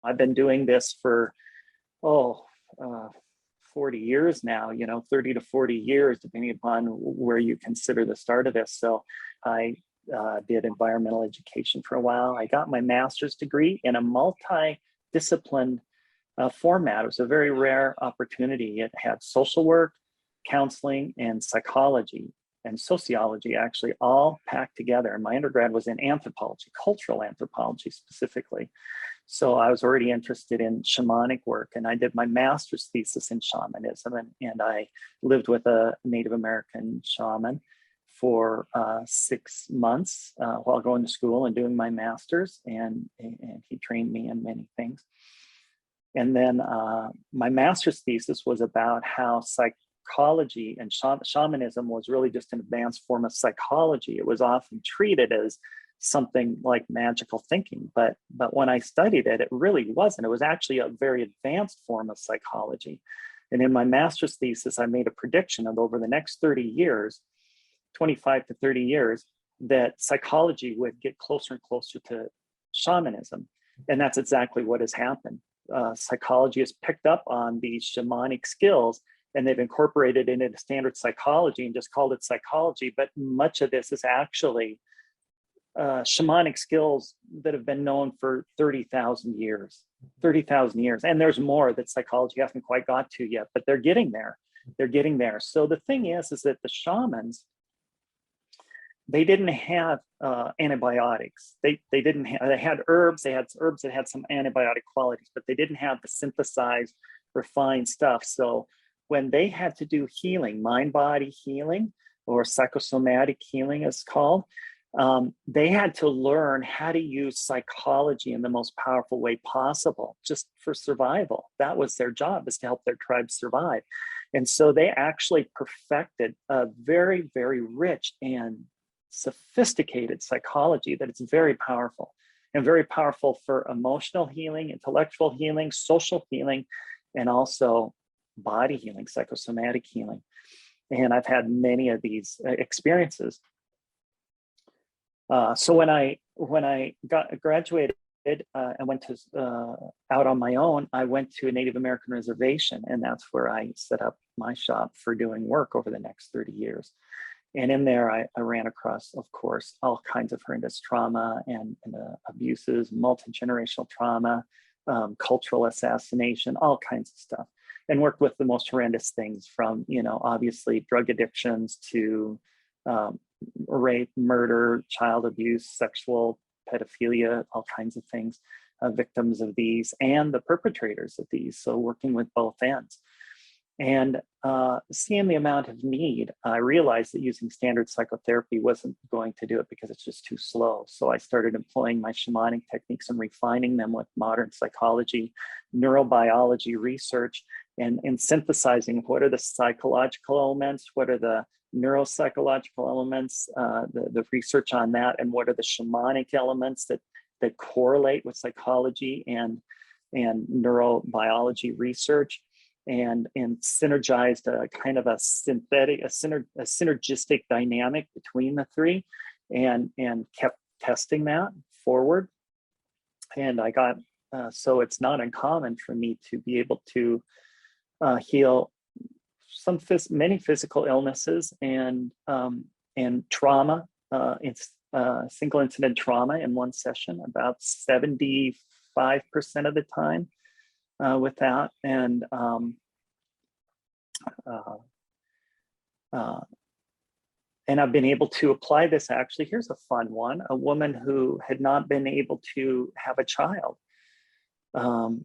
I've been doing this for, oh, 40 years now, 30 to 40 years, depending upon where you consider the start of this. So I did environmental education for a while. I got my master's degree in a multidisciplinary format. It was a very rare opportunity. It had social work, counseling, and psychology and sociology actually all packed together. And my undergrad was in anthropology, cultural anthropology specifically. So I was already interested in shamanic work, and I did my master's thesis in shamanism, and I lived with a Native American shaman for 6 months while going to school and doing my master's, and he trained me in many things. And then my master's thesis was about how psychology and shamanism was really just an advanced form of psychology. It was often treated as something like magical thinking, but when I studied it, it really wasn't. It was actually a very advanced form of psychology. And in my master's thesis, I made a prediction of over the next 30 years, 25 to 30 years, that psychology would get closer and closer to shamanism. And that's exactly what has happened. Psychology has picked up on these shamanic skills, and they've incorporated it into standard psychology and just called it psychology. But much of this is actually shamanic skills that have been known for 30,000 years. And there's more that psychology hasn't quite got to yet, but they're getting there. So the thing is that the shamans, they didn't have antibiotics. They had herbs. They had herbs that had some antibiotic qualities, but they didn't have the synthesized, refined stuff. So when they had to do healing, mind-body healing, or psychosomatic healing as called, they had to learn how to use psychology in the most powerful way possible, just for survival. That was their job, is to help their tribe survive. And so they actually perfected a very, very rich and sophisticated psychology that is very powerful, and very powerful for emotional healing, intellectual healing, social healing, and also body healing, psychosomatic healing. And I've had many of these experiences. So when I graduated and went to out on my own, I went to a Native American reservation, and that's where I set up my shop for doing work over the next 30 years. And in there, I ran across, of course, all kinds of horrendous trauma and abuses, multi-generational trauma, cultural assassination, all kinds of stuff, and worked with the most horrendous things from, obviously drug addictions to rape, murder, child abuse, sexual pedophilia, all kinds of things, victims of these and the perpetrators of these. So working with both ends. And seeing the amount of need, I realized that using standard psychotherapy wasn't going to do it because it's just too slow. So I started employing my shamanic techniques and refining them with modern psychology, neurobiology research, and synthesizing what are the psychological elements, what are the neuropsychological elements, the research on that, and what are the shamanic elements that correlate with psychology and neurobiology research. And synergized a kind of a synergistic dynamic between the three, and kept testing that forward. And I got, so it's not uncommon for me to be able to heal many physical illnesses and trauma. It's single incident trauma in one session, about 75% of the time. With that, and I've been able to apply this. Actually, here's a fun one: a woman who had not been able to have a child.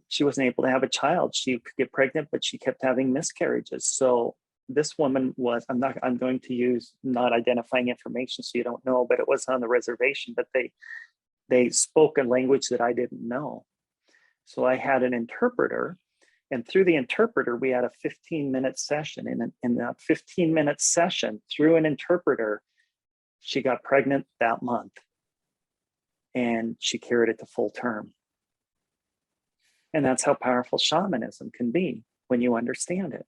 She wasn't able to have a child. She could get pregnant, but she kept having miscarriages. So this woman was, I'm going to use not identifying information so you don't know, but it was on the reservation, but they spoke a language that I didn't know. So I had an interpreter, and through the interpreter, we had a 15-minute session. In that 15-minute session, through an interpreter, she got pregnant that month, and she carried it to full term. And that's how powerful shamanism can be when you understand it.